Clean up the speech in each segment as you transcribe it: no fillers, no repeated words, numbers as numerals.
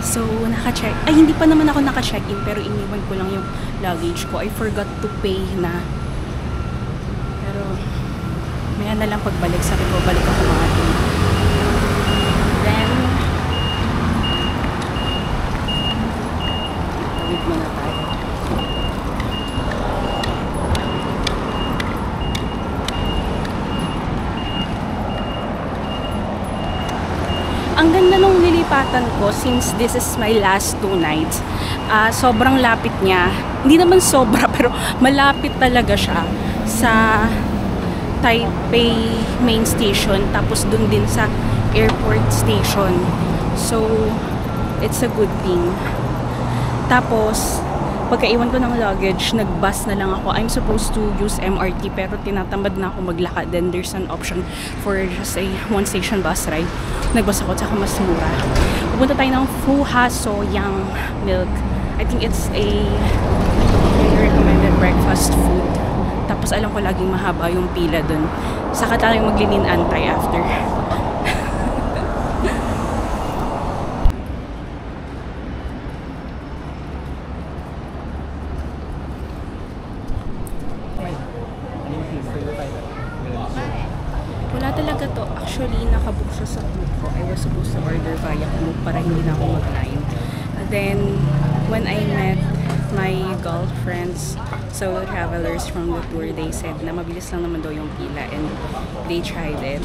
So, naka-check. Ay, hindi pa naman ako naka-check-in pero iniwan ko lang yung luggage ko. I forgot to pay na. Pero, maya na lang pagbalik. Sabi ko, balik ako mga atin. Then, tawid muna tayo. Ang ganda nung lilipatan ko since this is my last 2 nights. Sobrang lapit niya. Hindi naman sobra pero malapit talaga siya sa Taipei main station tapos dun din sa airport station. So, it's a good thing. Tapos, pagkaiwan ko ng luggage, nag-bus na lang ako. I'm supposed to use MRT pero tinatamad na ako maglakad. Then there's an option for just a one station bus ride. Nag-bus ako, tsaka mas mura. Pupunta tayo ng Fuha Soyang Milk. I think it's a very recommended breakfast food. Tapos alam ko laging mahaba yung pila dun. Saka tayo maglinin antay after. Wala talaga to. Actually, nakabook siya sa Klook ko. I was supposed to order via Klook para hindi na ako mag-line. Then, when I met my girlfriends, solo travelers from the tour, they said na mabilis lang naman daw yung pila and they tried it.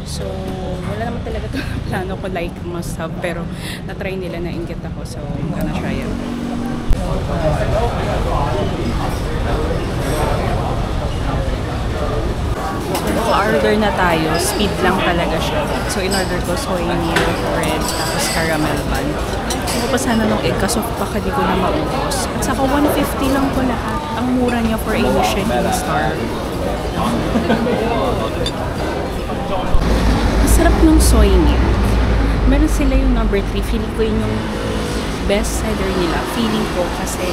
So, wala naman talaga to plano ko like must have, pero na-try nila na inggit ako. So, I'm gonna try it. Naka-order na tayo. Speed lang talaga siya. So, in-order ko soy milk, bread, tapos caramel bun. Ako pa sana nung egg kaso baka di ko na maubos. At saka 150 lang po lahat. Ang mura niya for a Michelin star. Masarap yung soy milk. Meron sila yung number 3. Feeling ko yun yung best seller nila. Feeling ko kasi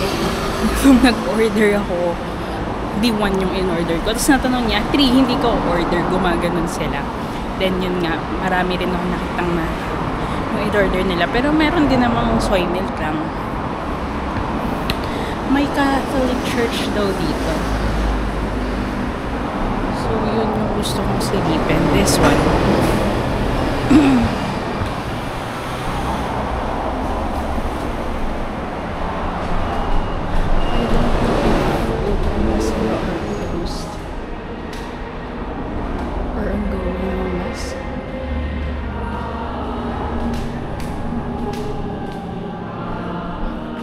nung nag-order ako, di 1 yung in-order ko. Tapos natanong niya, 3 hindi ko order. Gumaganon sila. Then yun nga, marami rin ako nakitang na yung in-order nila. Pero meron din namang soy milk lang. May Catholic church daw dito. So yun yung gusto kong silipin. This one.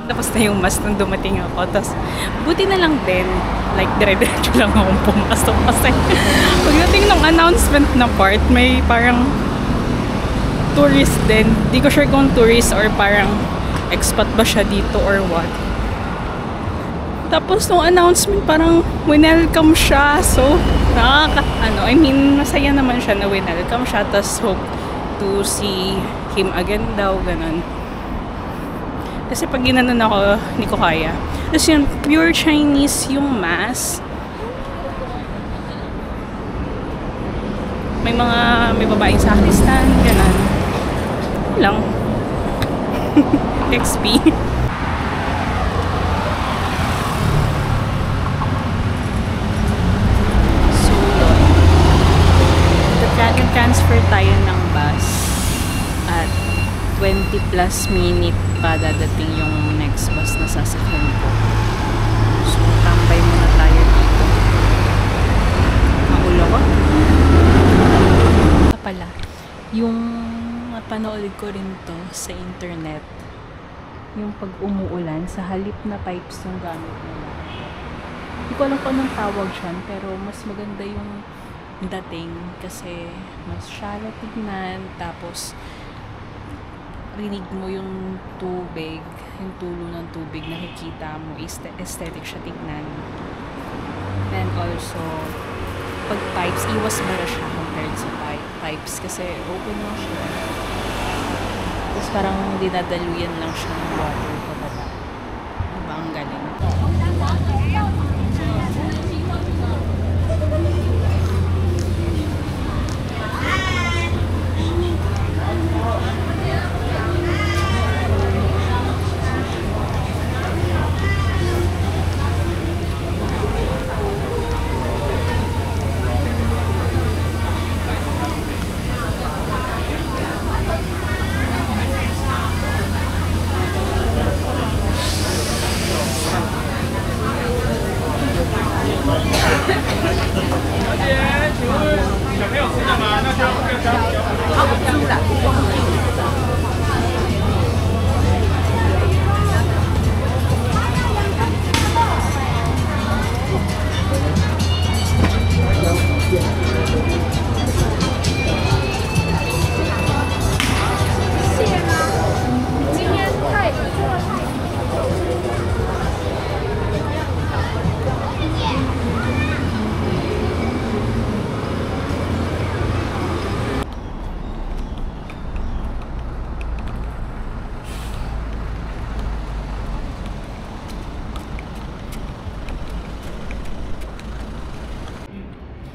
Tapos na yung mas nung dumating ako. Tapos, buti na lang din. Like, dire-diretso lang akong pumasok. Kasi, pagdating ng announcement na part, may parang tourist din. Di ko sure kung tourist or parang expat ba siya dito or what. Tapos, nung announcement, parang winelcome siya. So, I mean, masaya naman siya na winelcome siya. Tapos, hope to see him again daw, ganun. Kasi pag ginanon ako, hindi ko kaya. Tapos yun, pure Chinese yung mass. May babaeng sakristan, gano'n. Lang. XP. So, transfer tayo ng bus at 20 plus minute pa dadating yung next bus na sasakyan ko. So, tambay muna tayo dito. Magulo ko. Pala, yung napanood ko rin to sa internet, yung pag umuulan, sa halip na pipes yung gamit nila. Hindi ko alam kung anong tawag dyan, pero mas maganda yung dating kasi mas shallow tignan, tapos rinig mo yung tubig, yung tulo ng tubig, nakikita mo, aesthetic siya tignan. Then also, pag pipes, iwas bara siya compared sa pipes kasi open lang siya. Tapos parang dinadaluyan lang siya ng water pababa. Diba ang galing?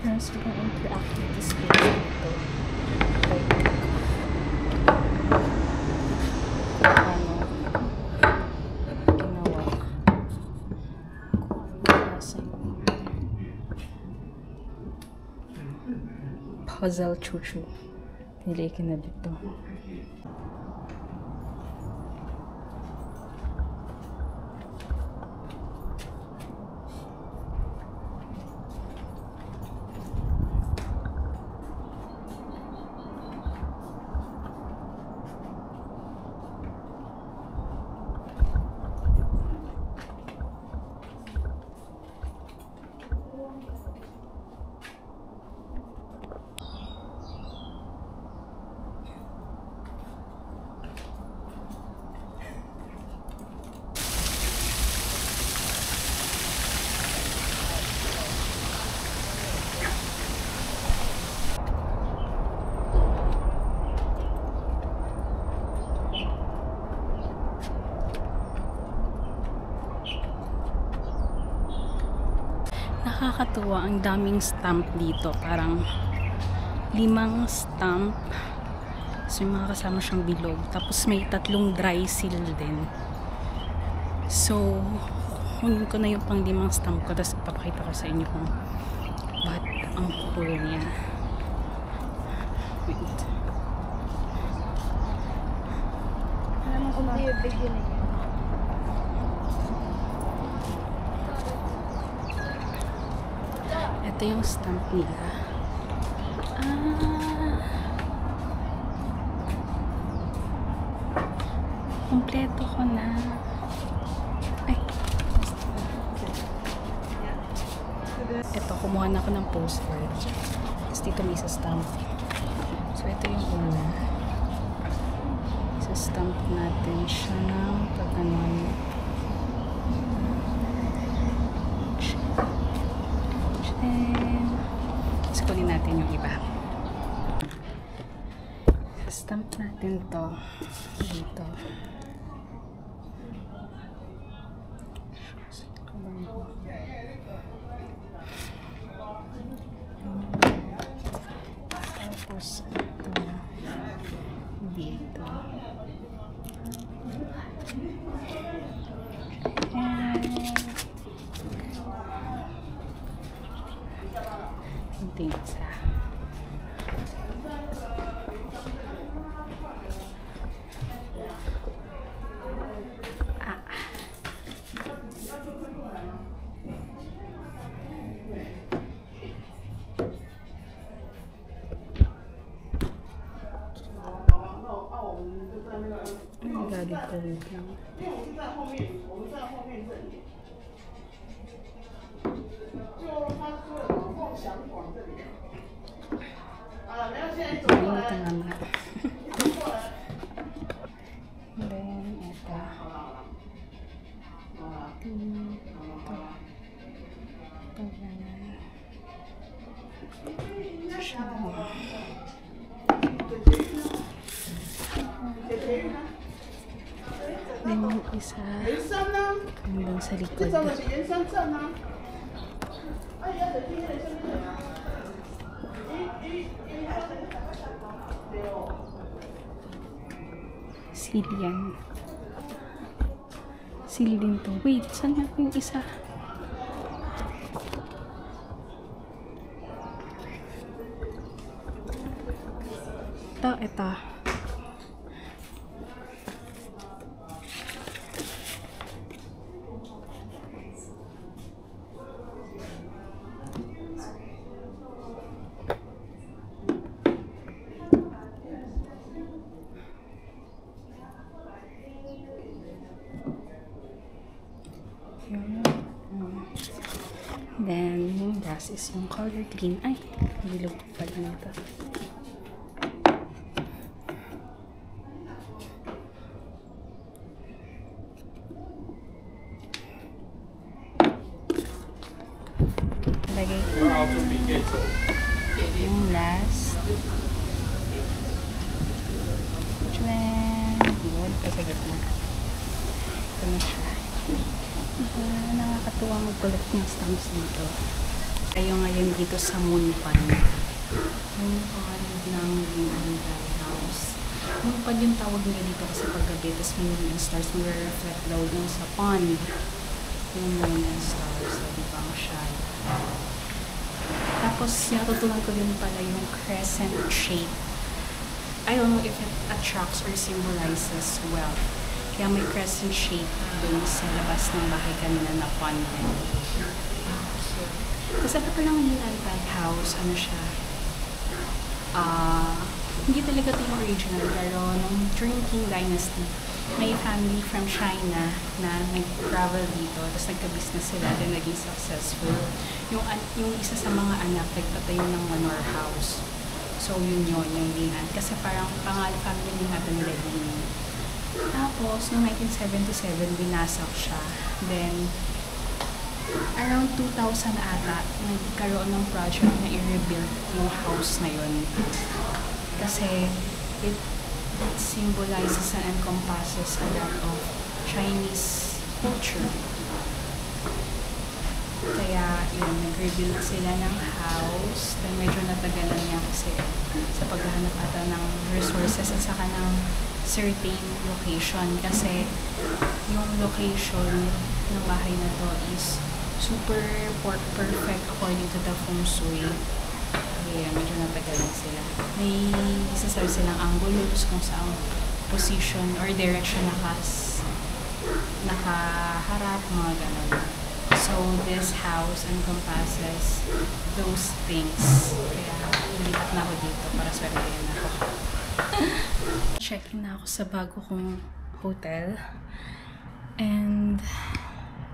Meron silang interactive display dito. Ano, ginawa. Puzzle chuchu. Nilikin na dito. Nakakatuwa, ang daming stamp dito. Parang 5 stamp. So, yung mga kasama siyang bilog. Tapos may 3 dry seal din. So, kunin ko na yung pang 5 stamp ko. Tapos ipapakita ko sa inyo kung ba't ang cool niya. Wait. Alam mo kung hindi yung big yun eh. Ito yung stamp nila. Kompleto ko na. Ay. Ito, kumuha na ako ng postcard. Tapos dito may isa stamp. So, ito yung una. Isa stamp natin siya ng pag-anon. Tapos kunin natin yung iba. Stamp natin to dito. Tapos ito dito. Tinsa. Galing ko wait lang. Then, ito. siya. Then yung isa, hanggang sa likod. Sili yan. Sili din to. Wait, saan nga yung isa? Ito. Then, yung gas is yung color green. Ay, bilog pala nito. Lagay ko yung last. Good. Kasagot na. Ito na siya. Nakakatuwa mag-collect ng stamps dito. Tayo ngayon dito sa Moon Pan. Moon Pan ng Green House. Moon Pan yung tawag nila dito kasi paggabi. Tapos may moon and stars. May-reflect daw dun sa pond. Yung moon and stars. So, di ba ang siya. Tapos, natutunan ko din pala yung crescent shape. I don't know if it attracts or symbolizes wealth. Kaya may crescent shape dun sa labas ng bahay kanina na pond. Kasi ito palang Lilipan House, ano siya, hindi talaga ito yung original, pero nung during Qing Dynasty, may family from China na nag-travel dito, tapos nagka-business sila, then naging successful. Yung isa sa mga anak, nagpatayo ng manor house. So yun yung Linan. Kasi parang family nila nila Linan. Tapos, noong 1977, binasak siya. Then, around 2000 ata, nagkaroon ng project na i-rebuild yung house na yun. Kasi, it symbolizes and encompasses a lot of Chinese culture. Kaya, yun, nag-rebuild sila ng house. Then, medyo natagalan niya kasi sa paghahanap ata ng resources at saka ng certain location. Kasi, yung location ng bahay na to is super perfect according to the feng shui. Kaya, medyo natagalan sila. May isasabi silang anggulos kung saan position or direction nakaharap, mga ganun. So, this house encompasses those things. Kaya, lilipat na ako dito para swertihin ako. Check-in na ako sa bago kong hotel. And,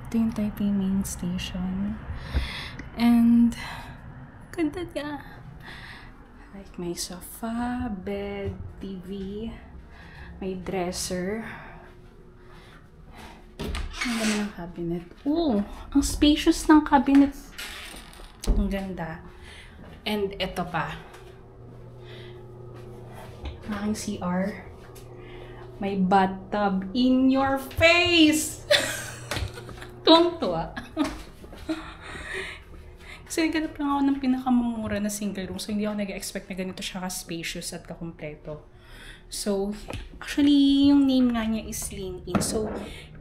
ito yung Taipei main station. And, ganda niya. Like, may sofa, bed, TV, may dresser. Ang ganda ng cabinet. Ooh, ang spacious ng cabinet. Ang ganda. And ito pa. Aking CR. May bathtub in your face! Tuwang-tuwa. Kasi naghanap lang ako ng pinakamamura na single room. So, hindi ako nag-expect na ganito siya ka-spacious at ka-kompleto. So, actually, yung name nga niya is Lean In. So,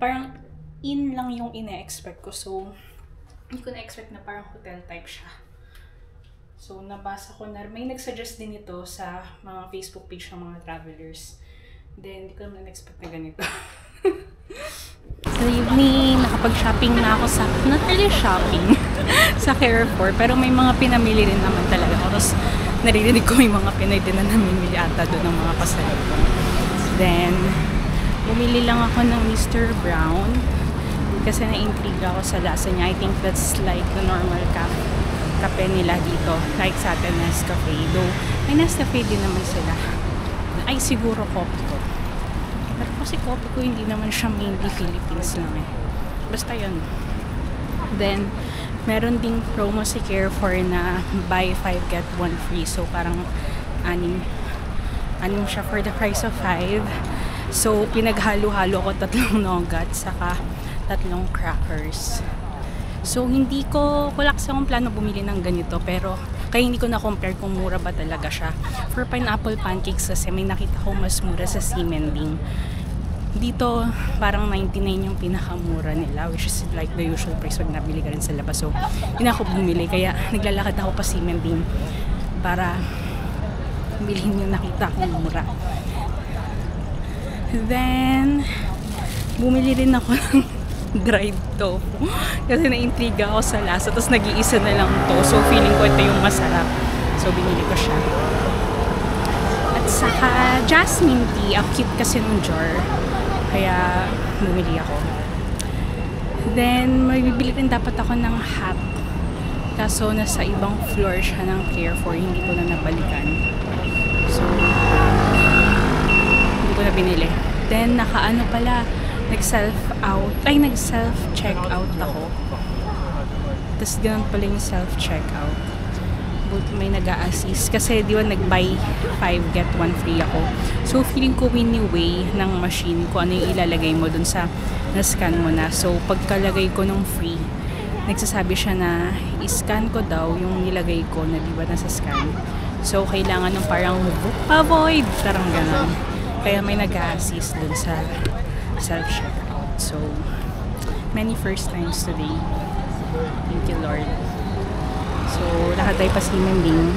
parang in lang yung ina-expect ko. So, hindi ko na-expect na parang hotel type siya. So, nabasa ko na, may nagsuggest din ito sa mga Facebook page ng mga travelers. Then, hindi ko naman na-expect na ganito. So, evening, nakapag-shopping na ako sa, not really shopping, sa Carrefour. Pero may mga pinamili rin naman talaga. Tapos, naririnig ko yung mga Pinoy din na namimili ata doon ng mga pasalubong. Then, bumili lang ako ng Mr. Brown. Kasi na-intriga ako sa lasa niya. I think that's like the normal kape nila dito. Like sa atin, Nescafe. Though, may Nescafe din naman sila. Ay, siguro coffee ko. Pero kasi coffee ko, hindi naman siya mainly Philippines lang eh. Basta yun. Then, Meron ding promo si Carrefour na buy 5 get 1 free. So parang anim siya for the price of 5. So pinaghalo-halo ko 3 nougat saka 3 crackers. So hindi ko wala kasi akong plano bumili ng ganito, pero kaya hindi ko na-compare kung mura ba talaga siya. For pineapple pancakes kasi may nakita ko mas mura sa Simending. Dito parang 99 yung pinakamura nila, which is like the usual price pag nabili ka rin sa labas. So hindi na ako bumili, kaya naglalakad ako pa Simending para bilhin yung nakita kong mura. Then bumili rin ako ng dried tofu kasi na-intriga ako sa lasa, tapos nag-iisa na lang to, so feeling ko ito yung masarap, so binili ko siya. At saka jasmine tea, ang cute kasi nung jar, kaya bumili ako. Then may bibili rin dapat ako ng hat, kaso nasa ibang floor siya ng Carrefour, hindi ko na nabalikan, so hindi ko na binili. Then naka-ano pala, nag-self-checkout ako. Tapos ganun pala yung self-checkout. Buti may nag-a-assist. Kasi di ba nag-buy 5 get 1 free ako. So feeling ko wini-way ng machine kung ano yung ilalagay mo dun sa na-scan mo na. So pagkalagay ko ng free, nagsasabi siya na i-scan ko daw yung nilagay ko na di ba nasa scan. So kailangan ng parang pa-void. Parang ganun. Kaya may nag-a-assist dun sa self-checkout. So, many first times today. Thank you, Lord. So, lahat tayo pa Simending.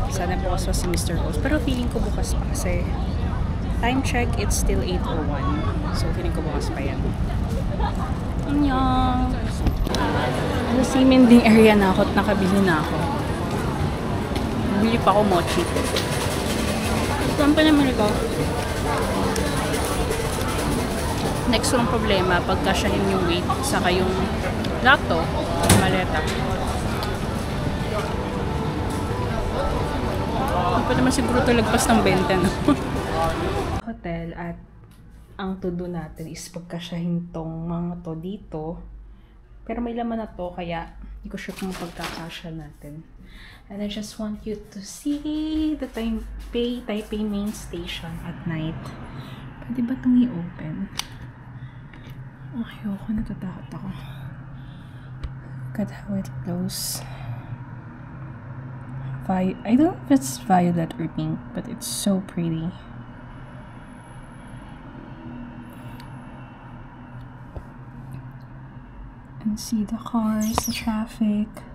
Sana bukas pa si Mr. Host. Pero feeling ko bukas pa kasi time check, it's still 8:01. So, feeling ko bukas pa yan. Annyeong! Sa Simending area na ako at nakabili na ako. Bili pa ako mochi. Saan pa naman ito? Next yung problema, pagkasyahin yung weight, saka yung lato, maleta. Hindi pa naman siguro ito lagpas ng 20, no? Hotel, at ang to-do natin is pagkasyahin tong mga to dito. Pero may laman na to, kaya hindi ko sure kung pagkakasya natin. And I just want you to see the Taipei main station at night. Pwede ba itong i-open? Ayoko, natatakot ako. Look at how it glows. I don't know if it's violet or pink, but it's so pretty. And see the cars, the traffic,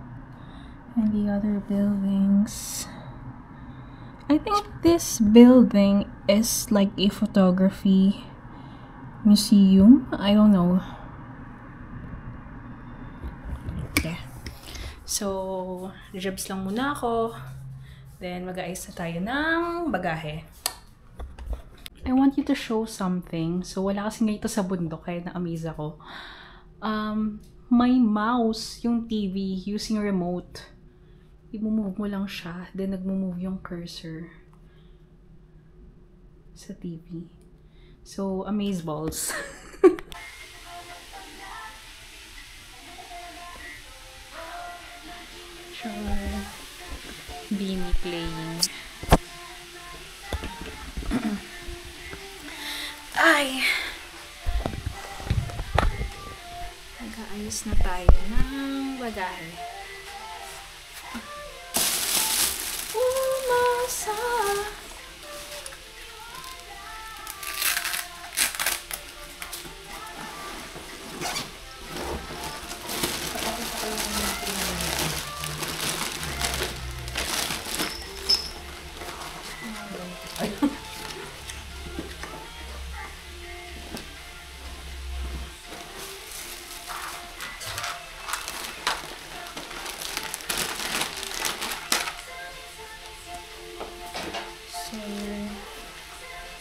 and the other buildings. I think this building is like a photography museum. I don't know. Yeah. So, jobs lang muna ako. Then, mag-aayos na tayo ng bagahe. I want you to show something. So, wala kasi ngayon sa bundok, kaya na-amaze ako. May mouse yung TV using remote. I-move mo lang siya, then nag-move yung cursor sa TV. So, amazeballs. Sure. Beanie playing. Ay! Nag-aayos na tayo ng bagahe. Umasa!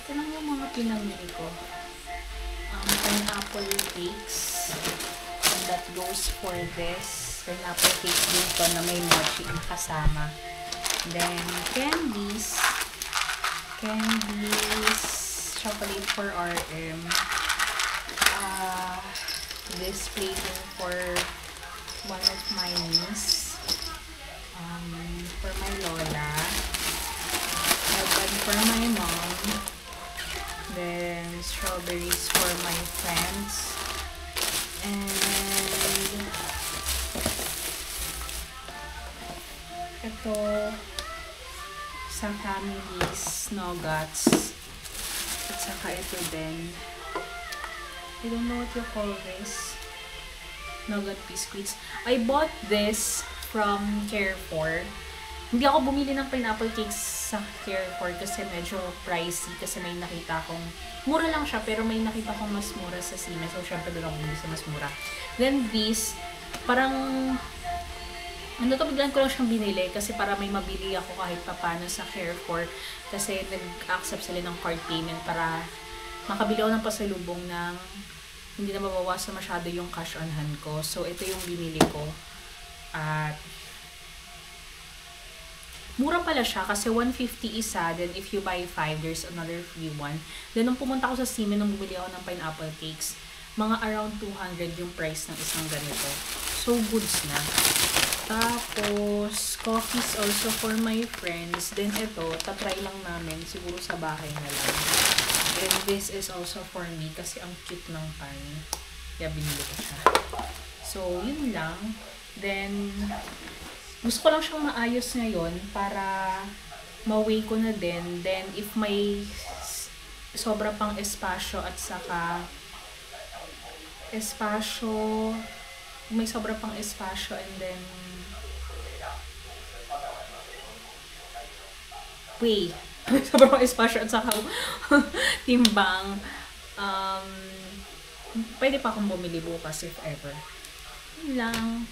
Ito lang yung mga pinamili ko. Pineapple cakes. And that goes for this. Pineapple cake dito na may mochi kasama. Then, candies. chocolate for RM. This plating for one of my niece. For my lola. And then for my mom. Then strawberries for my friends. And ito sa family's nuggets. At saka ito din. I don't know what you call this. Nugget biscuits. I bought this from Carrefour. Hindi ako bumili ng pineapple cakes sa Carrefour kasi medyo pricey. Kasi may nakita akong, mura lang siya, pero may nakita akong mas mura sa Siemens. So, syempre doon ako bumili sa mas mura. Then, this, parang, biglaan ko lang siyang binili kasi para may mabili ako kahit papano sa Carrefour. Kasi nag-accept sila ng card payment para makabili ako ng pasalubong ng hindi na mabawasan masyado yung cash on hand ko. So, ito yung binili ko. At mura pala siya kasi 150 isa. Then, if you buy 5, there's another free one. Then, nung pumunta ako sa Siemens, nung bumili ako ng pineapple cakes, mga around 200 yung price ng isang ganito. So, goods na. Tapos, coffees also for my friends. Then, ito, tatry lang namin. Siguro sa bahay na lang. And this is also for me kasi ang cute ng pan. Kaya binili ko siya. So, yun lang. Then, gusto ko lang siyang maayos ngayon para ma-weigh ko na din. Then, if may sobra pang espasyo at saka may sobra pang espasyo and then weigh. Sobrang espasyo at saka timbang. Pwede pa akong bumili bukas if ever. Yun lang.